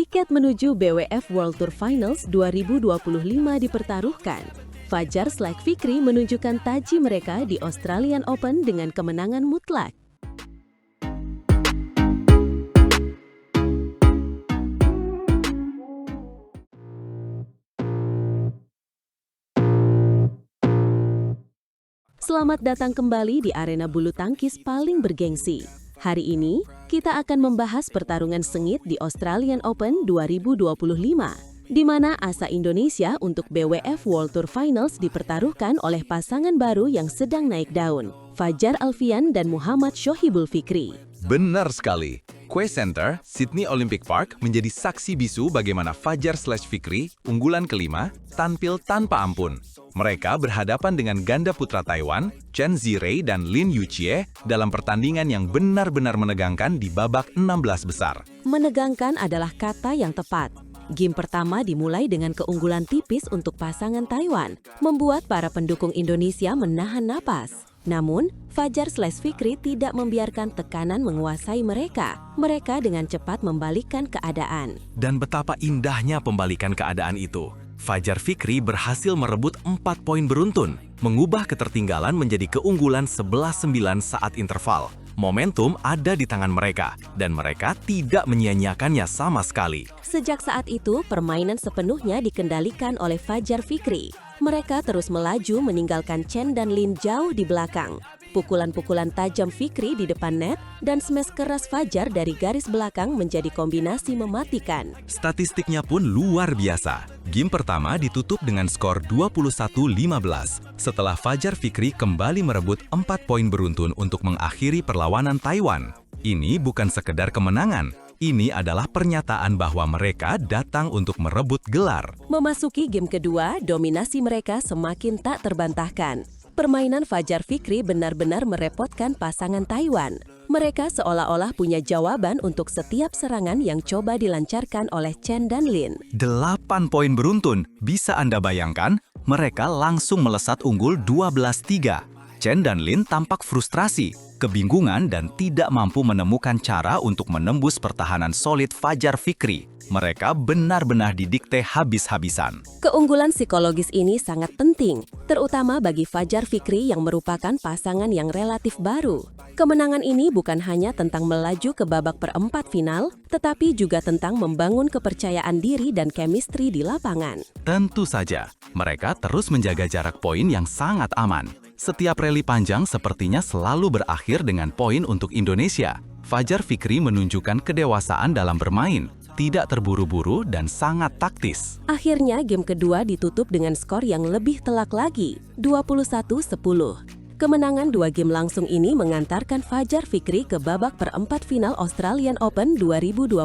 Tiket menuju BWF World Tour Finals 2025 dipertaruhkan. Fajar/Fikri menunjukkan taji mereka di Australian Open dengan kemenangan mutlak. Selamat datang kembali di arena bulu tangkis paling bergengsi. Hari ini, kita akan membahas pertarungan sengit di Australian Open 2025, di mana asa Indonesia untuk BWF World Tour Finals dipertaruhkan oleh pasangan baru yang sedang naik daun, Fajar Alfian dan Muhammad Shohibul Fikri. Benar sekali. Quay Center, Sydney Olympic Park menjadi saksi bisu bagaimana Fajar/Fikri, unggulan kelima, tampil tanpa ampun. Mereka berhadapan dengan ganda putra Taiwan, Chen Zhirei dan Lin Yuchie dalam pertandingan yang benar-benar menegangkan di babak 16 besar. Menegangkan adalah kata yang tepat. Game pertama dimulai dengan keunggulan tipis untuk pasangan Taiwan, membuat para pendukung Indonesia menahan napas. Namun, Fajar/Fikri tidak membiarkan tekanan menguasai mereka. Mereka dengan cepat membalikkan keadaan. Dan betapa indahnya pembalikan keadaan itu. Fajar Fikri berhasil merebut 4 poin beruntun, mengubah ketertinggalan menjadi keunggulan 11-9 saat interval. Momentum ada di tangan mereka, dan mereka tidak menyia-nyiakannya sama sekali. Sejak saat itu, permainan sepenuhnya dikendalikan oleh Fajar Fikri. Mereka terus melaju meninggalkan Chen dan Lin jauh di belakang. Pukulan-pukulan tajam Fikri di depan net dan smash keras Fajar dari garis belakang menjadi kombinasi mematikan. Statistiknya pun luar biasa. Game pertama ditutup dengan skor 21-15 setelah Fajar Fikri kembali merebut 4 poin beruntun untuk mengakhiri perlawanan Taiwan. Ini bukan sekedar kemenangan. Ini adalah pernyataan bahwa mereka datang untuk merebut gelar. Memasuki game kedua, dominasi mereka semakin tak terbantahkan. Permainan Fajar Fikri benar-benar merepotkan pasangan Taiwan. Mereka seolah-olah punya jawaban untuk setiap serangan yang coba dilancarkan oleh Chen dan Lin. 8 poin beruntun, bisa Anda bayangkan? Mereka langsung melesat unggul 12-3. Chen dan Lin tampak frustrasi, kebingungan dan tidak mampu menemukan cara untuk menembus pertahanan solid Fajar Fikri. Mereka benar-benar didikte habis-habisan. Keunggulan psikologis ini sangat penting, terutama bagi Fajar Fikri yang merupakan pasangan yang relatif baru. Kemenangan ini bukan hanya tentang melaju ke babak perempat final, tetapi juga tentang membangun kepercayaan diri dan chemistry di lapangan. Tentu saja, mereka terus menjaga jarak poin yang sangat aman. Setiap rally panjang sepertinya selalu berakhir dengan poin untuk Indonesia. Fajar Fikri menunjukkan kedewasaan dalam bermain, tidak terburu-buru dan sangat taktis. Akhirnya game kedua ditutup dengan skor yang lebih telak lagi, 21-10. Kemenangan 2 game langsung ini mengantarkan Fajar Fikri ke babak perempat final Australian Open 2025,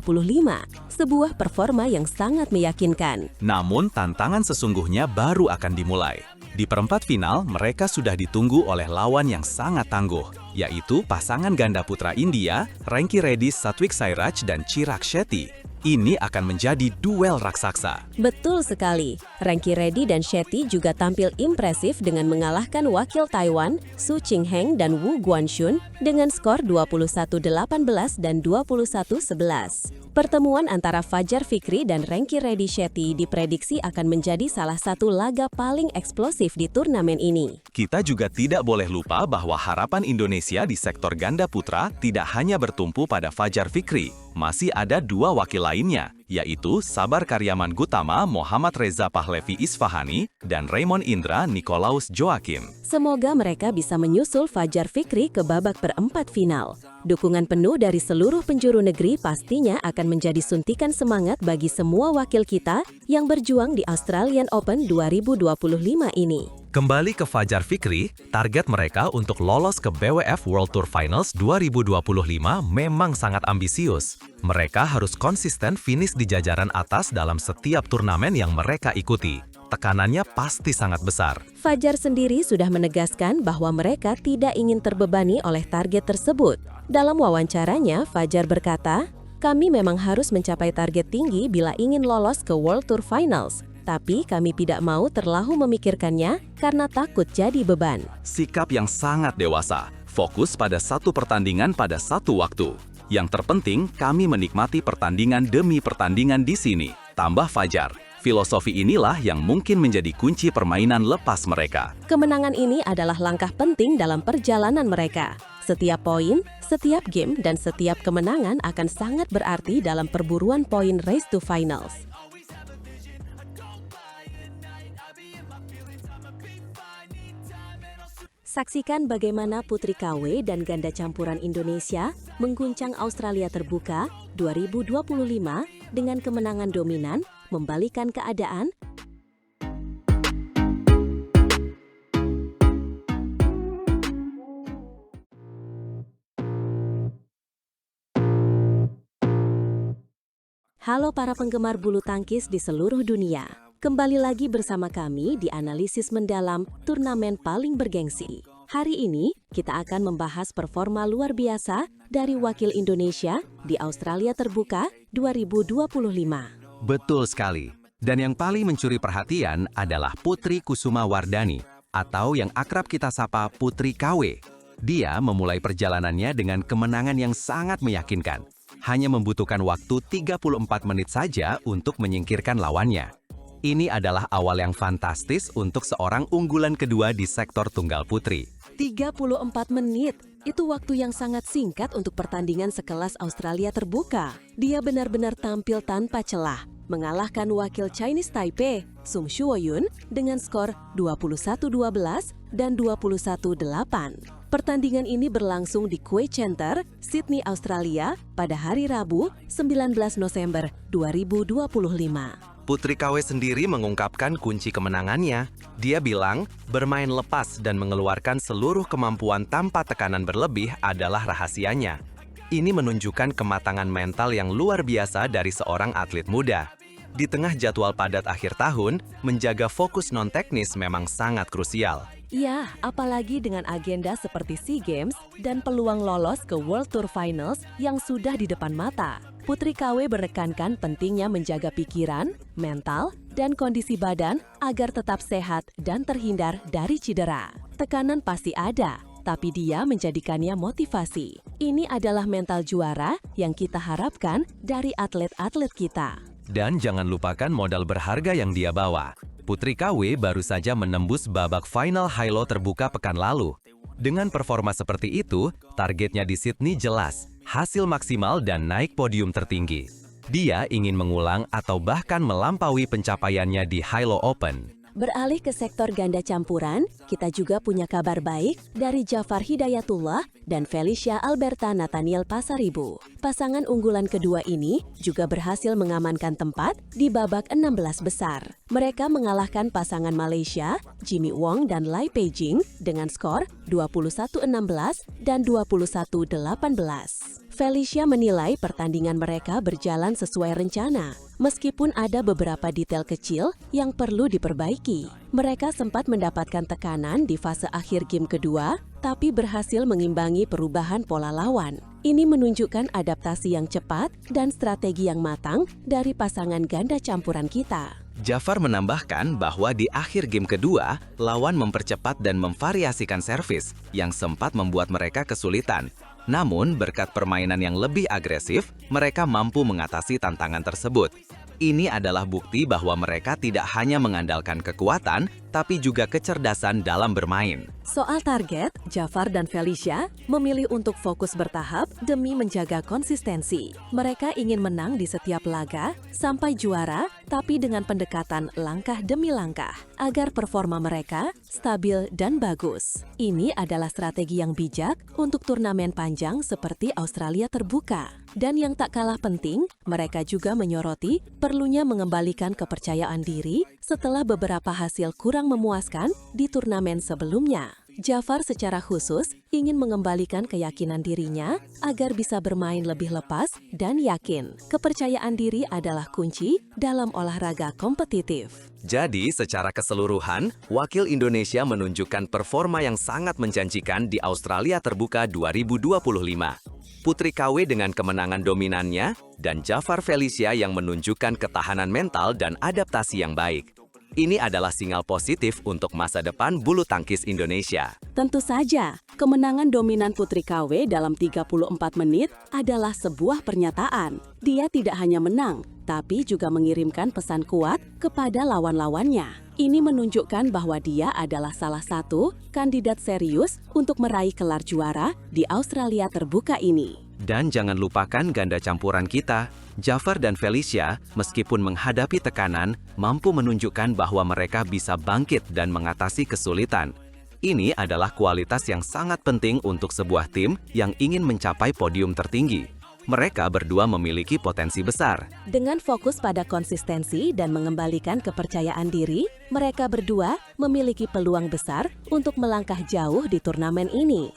sebuah performa yang sangat meyakinkan. Namun tantangan sesungguhnya baru akan dimulai. Di perempat final, mereka sudah ditunggu oleh lawan yang sangat tangguh, yaitu pasangan ganda putra India, Ranki Reddy Satvik-Sairaj dan Chirag Shetty. Ini akan menjadi duel raksasa. Betul sekali. Ranki Reddy dan Shetty juga tampil impresif dengan mengalahkan wakil Taiwan, Su Qingheng dan Wu Guanxun dengan skor 21-18 dan 21-11. Pertemuan antara Fajar Fikri dan Ranki Reddy Shetty diprediksi akan menjadi salah satu laga paling eksplosif di turnamen ini. Kita juga tidak boleh lupa bahwa harapan Indonesia di sektor ganda putra tidak hanya bertumpu pada Fajar Fikri. Masih ada 2 wakil lainnya, yaitu Sabar Karyaman Gutama Muhammad Reza Pahlevi Isfahani dan Raymond Indra Nikolaus Joakim. Semoga mereka bisa menyusul Fajar Fikri ke babak perempat final. Dukungan penuh dari seluruh penjuru negeri pastinya akan menjadi suntikan semangat bagi semua wakil kita yang berjuang di Australian Open 2025 ini. Kembali ke Fajar Fikri, target mereka untuk lolos ke BWF World Tour Finals 2025 memang sangat ambisius. Mereka harus konsisten finish di jajaran atas dalam setiap turnamen yang mereka ikuti. Tekanannya pasti sangat besar. Fajar sendiri sudah menegaskan bahwa mereka tidak ingin terbebani oleh target tersebut. Dalam wawancaranya, Fajar berkata, "Kami memang harus mencapai target tinggi bila ingin lolos ke World Tour Finals. Tapi kami tidak mau terlalu memikirkannya karena takut jadi beban." Sikap yang sangat dewasa, fokus pada satu pertandingan pada satu waktu. Yang terpenting, kami menikmati pertandingan demi pertandingan di sini. Tambah Fajar. Filosofi inilah yang mungkin menjadi kunci permainan lepas mereka. Kemenangan ini adalah langkah penting dalam perjalanan mereka. Setiap poin, setiap game, dan setiap kemenangan akan sangat berarti dalam perburuan poin race to finals. Saksikan bagaimana Putri KW dan ganda campuran Indonesia mengguncang Australia Terbuka 2025 dengan kemenangan dominan, membalikan keadaan. Halo para penggemar bulu tangkis di seluruh dunia. Kembali lagi bersama kami di analisis mendalam turnamen paling bergengsi. Hari ini kita akan membahas performa luar biasa dari wakil Indonesia di Australia Terbuka 2025. Betul sekali. Dan yang paling mencuri perhatian adalah Putri Kusuma Wardani, atau yang akrab kita sapa Putri KW. Dia memulai perjalanannya dengan kemenangan yang sangat meyakinkan. Hanya membutuhkan waktu 34 menit saja untuk menyingkirkan lawannya. Ini adalah awal yang fantastis untuk seorang unggulan kedua di sektor tunggal putri. 34 menit, itu waktu yang sangat singkat untuk pertandingan sekelas Australia Terbuka. Dia benar-benar tampil tanpa celah, mengalahkan wakil Chinese Taipei, Sung Shuoyun, dengan skor 21-12 dan 21-8. Pertandingan ini berlangsung di Quay Center, Sydney, Australia, pada hari Rabu, 19 November 2025. Putri KW sendiri mengungkapkan kunci kemenangannya. Dia bilang, bermain lepas dan mengeluarkan seluruh kemampuan tanpa tekanan berlebih adalah rahasianya. Ini menunjukkan kematangan mental yang luar biasa dari seorang atlet muda. Di tengah jadwal padat akhir tahun, menjaga fokus non-teknis memang sangat krusial. Ya, apalagi dengan agenda seperti SEA Games dan peluang lolos ke World Tour Finals yang sudah di depan mata. Putri KW menekankan pentingnya menjaga pikiran, mental, dan kondisi badan agar tetap sehat dan terhindar dari cedera. Tekanan pasti ada, tapi dia menjadikannya motivasi. Ini adalah mental juara yang kita harapkan dari atlet-atlet kita. Dan jangan lupakan modal berharga yang dia bawa. Putri KW baru saja menembus babak final Hilo Terbuka pekan lalu. Dengan performa seperti itu, targetnya di Sydney jelas, hasil maksimal dan naik podium tertinggi. Dia ingin mengulang atau bahkan melampaui pencapaiannya di Hilo Open. Beralih ke sektor ganda campuran, kita juga punya kabar baik dari Jafar Hidayatullah dan Felicia Alberta Nathaniel Pasaribu. Pasangan unggulan kedua ini juga berhasil mengamankan tempat di babak 16 besar. Mereka mengalahkan pasangan Malaysia, Jimmy Wong dan Lai Peijing dengan skor 21-16 dan 21-18. Felicia menilai pertandingan mereka berjalan sesuai rencana, meskipun ada beberapa detail kecil yang perlu diperbaiki. Mereka sempat mendapatkan tekanan di fase akhir game kedua, tapi berhasil mengimbangi perubahan pola lawan. Ini menunjukkan adaptasi yang cepat dan strategi yang matang dari pasangan ganda campuran kita. Jafar menambahkan bahwa di akhir game kedua, lawan mempercepat dan memvariasikan servis yang sempat membuat mereka kesulitan. Namun, berkat permainan yang lebih agresif, mereka mampu mengatasi tantangan tersebut. Ini adalah bukti bahwa mereka tidak hanya mengandalkan kekuatan, tapi juga kecerdasan dalam bermain. Soal target, Jafar dan Felicia memilih untuk fokus bertahap demi menjaga konsistensi. Mereka ingin menang di setiap laga sampai juara, tapi dengan pendekatan langkah demi langkah, agar performa mereka stabil dan bagus. Ini adalah strategi yang bijak untuk turnamen panjang seperti Australia Terbuka. Dan yang tak kalah penting, mereka juga menyoroti perlunya mengembalikan kepercayaan diri setelah beberapa hasil kurang memuaskan di turnamen sebelumnya. Jafar secara khusus ingin mengembalikan keyakinan dirinya agar bisa bermain lebih lepas dan yakin. Kepercayaan diri adalah kunci dalam olahraga kompetitif. Jadi, secara keseluruhan, wakil Indonesia menunjukkan performa yang sangat menjanjikan di Australia Terbuka 2025. Putri KW dengan kemenangan dominannya, dan Jafar Felicia yang menunjukkan ketahanan mental dan adaptasi yang baik. Ini adalah sinyal positif untuk masa depan bulu tangkis Indonesia. Tentu saja, kemenangan dominan Putri KW dalam 34 menit adalah sebuah pernyataan. Dia tidak hanya menang, tapi juga mengirimkan pesan kuat kepada lawan-lawannya. Ini menunjukkan bahwa dia adalah salah satu kandidat serius untuk meraih gelar juara di Australia Terbuka ini. Dan jangan lupakan ganda campuran kita, Jafar dan Felicia, meskipun menghadapi tekanan, mampu menunjukkan bahwa mereka bisa bangkit dan mengatasi kesulitan. Ini adalah kualitas yang sangat penting untuk sebuah tim yang ingin mencapai podium tertinggi. Mereka berdua memiliki potensi besar. Dengan fokus pada konsistensi dan mengembalikan kepercayaan diri, mereka berdua memiliki peluang besar untuk melangkah jauh di turnamen ini.